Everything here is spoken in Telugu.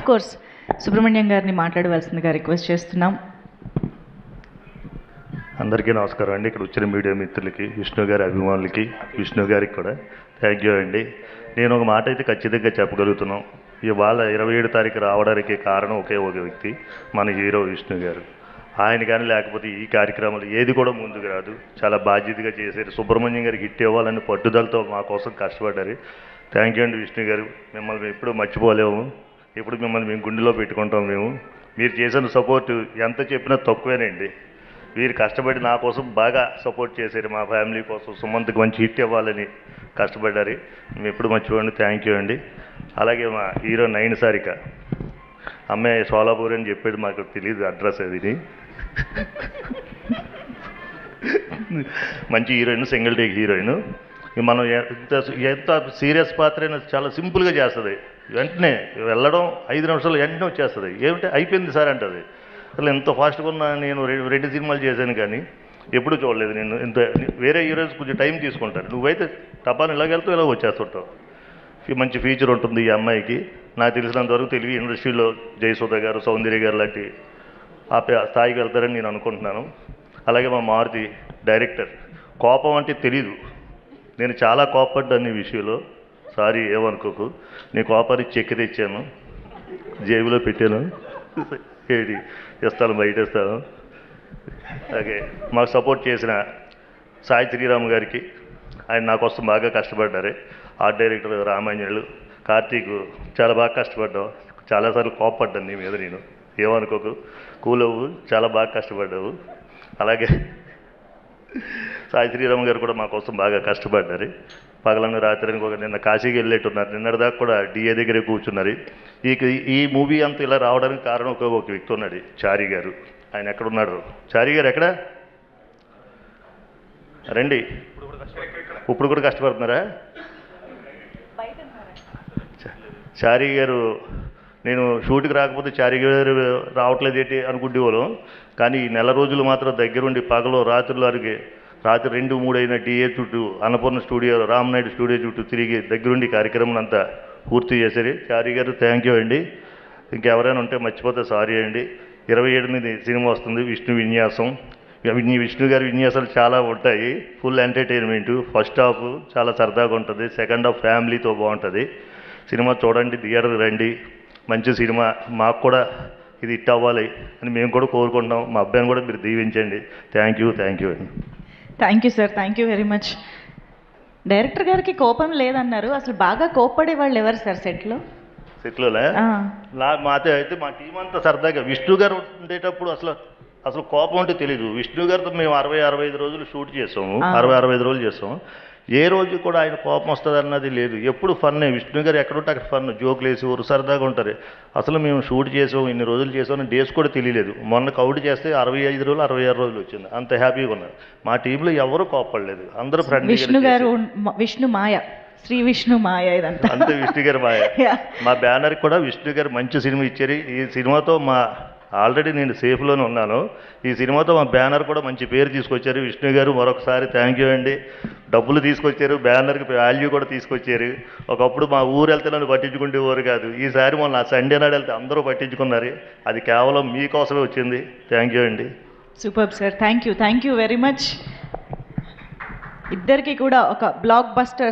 కోర్స్ సుబ్రహ్మణ్యం గారిని మాట్లాడవలసిందిగా రిక్వెస్ట్ చేస్తున్నాం. అందరికీ నమస్కారం అండి. ఇక్కడ వచ్చిన మీడియా మిత్రులకి, విష్ణు గారి అభిమానులకి, విష్ణు గారికి కూడా థ్యాంక్ యూ అండి. నేను ఒక మాట అయితే ఖచ్చితంగా చెప్పగలుగుతున్నాం. ఇవాళ 27 తారీఖు రావడానికి కారణం ఒకే ఒక వ్యక్తి, మన హీరో విష్ణు గారు. ఆయన కానీ లేకపోతే ఈ కార్యక్రమాలు ఏది కూడా ముందుకు రాదు. చాలా బాధ్యతగా చేశారు. సుబ్రహ్మణ్యం గారికి హిట్ ఇవ్వాలని పట్టుదలతో మా కోసం కష్టపడ్డారు. థ్యాంక్ యూ అండి విష్ణు గారు. మిమ్మల్ని ఎప్పుడూ మర్చిపోలేము. ఎప్పుడు మిమ్మల్ని మేము గుండెలో పెట్టుకుంటాం. మీరు చేసిన సపోర్టు ఎంత చెప్పినా తక్కువేనండి. వీరు కష్టపడి నా కోసం బాగా సపోర్ట్ చేశారు. మా ఫ్యామిలీ కోసం సుమంత్కి మంచి హిట్ ఇవ్వాలని కష్టపడ్డారు. మేము ఎప్పుడు మర్చిపోండి. థ్యాంక్ యూ అండి. అలాగే మా హీరో నయన సారిక అమ్మాయి సోలాపూర్ అని చెప్పాడు, మాకు తెలియదు అడ్రస్ అది. మంచి హీరోయిన్, సింగిల్ టేక్ హీరోయిన్. మనం ఎంత సీరియస్ పాత్ర అయినా చాలా సింపుల్గా చేస్తుంది. వెంటనే వెళ్ళడం 5 నిమిషాలు వెంటనే వచ్చేస్తుంది. ఏమిటి అయిపోయింది సార్ అంటుంది. అసలు ఎంత ఫాస్ట్గా ఉన్నా నేను 2 సినిమాలు చేశాను కానీ ఎప్పుడూ చూడలేదు. నేను ఇంత వేరే హీరోస్ కొంచెం టైం తీసుకుంటారు. నువ్వైతే టపాన్ని ఇలాగెళ్తూ ఇలా వచ్చేస్తుంటావు. మంచి ఫ్యూచర్ ఉంటుంది ఈ అమ్మాయికి. నాకు తెలిసినంతవరకు తెలుగు ఇండస్ట్రీలో జయసుధ గారు, సౌందర్య గారు లాంటి ఆ స్థాయికి వెళ్తారని నేను అనుకుంటున్నాను. అలాగే మా మారుతి డైరెక్టర్, కోపం అంటే తెలీదు. నేను చాలా కోపడ్డాను ఈ విషయంలో. సారీ ఏమనుకోకు. నీ కోపాన్ని చెక్కి తెచ్చాను, జేబులో పెట్టాను. ఏడి ఇస్తాను, బయట ఇస్తాను. అలాగే మాకు సపోర్ట్ చేసిన సాయి శ్రీరామ్ గారికి, ఆయన నా కోసం బాగా కష్టపడ్డారు. ఆర్ట్ డైరెక్టర్ రామాంజనులు, కార్తీక్ చాలా బాగా కష్టపడ్డావు. చాలాసార్లు కోపడ్డాను నీ మీద. నేను ఏమనుకోకు, కూల్ అవ్వు, చాలా బాగా కష్టపడ్డావు. అలాగే సాయి శ్రీరామ్ గారు కూడా మా కోసం బాగా కష్టపడ్డారు. పగలను రాత్రికి ఒక నిన్న కాశీకి వెళ్ళేట్టున్నారు. నిన్నటిదాకా కూడా డిఏ దగ్గరే కూర్చున్నారు. ఈ మూవీ అంతా ఇలా రావడానికి కారణం ఒక వ్యక్తి ఉన్నాడు, చారి గారు. ఆయన ఎక్కడున్నాడు? చారి గారు ఎక్కడ రండి. ఇప్పుడు కూడా కష్టపడుతున్నారా? చారి గారు, నేను షూట్కి రాకపోతే చారి గారు రావట్లేదు ఏంటి అనుకుంటేవాళ్ళం. కానీ ఈ నెల రోజులు మాత్రం దగ్గరుండి పగలు రాత్రులు అరిగే, రాత్రి 2, 3 అయిన డిఏ చుట్టూ, అన్నపూర్ణ స్టూడియో, రామనాయుడు స్టూడియో చుట్టూ తిరిగి దగ్గరుండి కార్యక్రమం అంతా పూర్తి చేశారు. చారి గారు థ్యాంక్ యూ అండి. ఇంకెవరైనా ఉంటే మర్చిపోతే సారీ అండి. 27 సినిమా వస్తుంది, విష్ణు విన్యాసం. విష్ణు గారి విన్యాసాలు చాలా ఉంటాయి. Full entertainment. ఫస్ట్ హాఫ్ చాలా సరదాగా ఉంటుంది, సెకండ్ హాఫ్ ఫ్యామిలీతో బాగుంటుంది. సినిమా చూడండి, థియేటర్కి రండి. మంచి సినిమా. మాకు కూడా ఇది హిట్ అవ్వాలి అని మేము కూడా కోరుకుంటున్నాం. మా అబ్బాయిని కూడా మీరు దీవించండి. థ్యాంక్ యూ అండి. Thank you sir, thank you very much. Director గారికి కోపం లేదన్నారు. అసలు బాగా కోప్పడే వాళ్ళు ఎవరు సార్ సెట్లోనే? మాతో అయితే మా టీం అంతా సరదాగా. విష్ణు గారు ఉండేటప్పుడు అసలు కోపం అంటే తెలీదు. విష్ణు గారితో మేము 60-65 రోజులు షూట్ చేసాము. 60-65 రోజులు చేసాము. ఏ రోజు కూడా ఆయన కోపం వస్తుంది అన్నది లేదు. ఎప్పుడు ఫన్నే. విష్ణు గారు ఎక్కడుంటే అక్కడ ఫన్, జోకులు వేసి ఊరు సరదాగా ఉంటారు. అసలు మేము షూట్ చేసాం, ఇన్ని రోజులు చేసామని డేస్ కూడా తెలియలేదు. మొన్న కౌంట్ చేస్తే 65 రోజులు 66 రోజులు వచ్చింది. అంత హ్యాపీగా ఉన్నారు. మా టీంలో ఎవరు కోపడలేదు, అందరూ ఫ్రెండ్లీ. విష్ణు గారు, విష్ణు మాయ, శ్రీ విష్ణు మాయ, ఇదంతా అంతే విష్ణు గారి మాయ. మా బ్యానర్కి కూడా విష్ణు గారు మంచి సినిమా ఇచ్చారు. ఈ సినిమాతో ఆల్రెడీ నేను సేఫ్లోనే ఉన్నాను. ఈ సినిమాతో మా బ్యానర్ కూడా మంచి పేరు తీసుకొచ్చారు విష్ణు గారు. మరొకసారి థ్యాంక్ యూ అండి. డబ్బులు తీసుకొచ్చారు, బ్యానర్కి వాల్యూ కూడా తీసుకొచ్చారు. ఒకప్పుడు మా ఊరు వెళ్తే నన్ను పట్టించుకుంటేవారు కాదు. ఈసారి మొన్న సండే నాడు వెళ్తే అందరూ పట్టించుకున్నారు. అది కేవలం మీకోసమే వచ్చింది. థ్యాంక్ యూ అండి. Super sir, thank you very much. ఇద్దరికి కూడా ఒక బ్లాక్ బస్టర్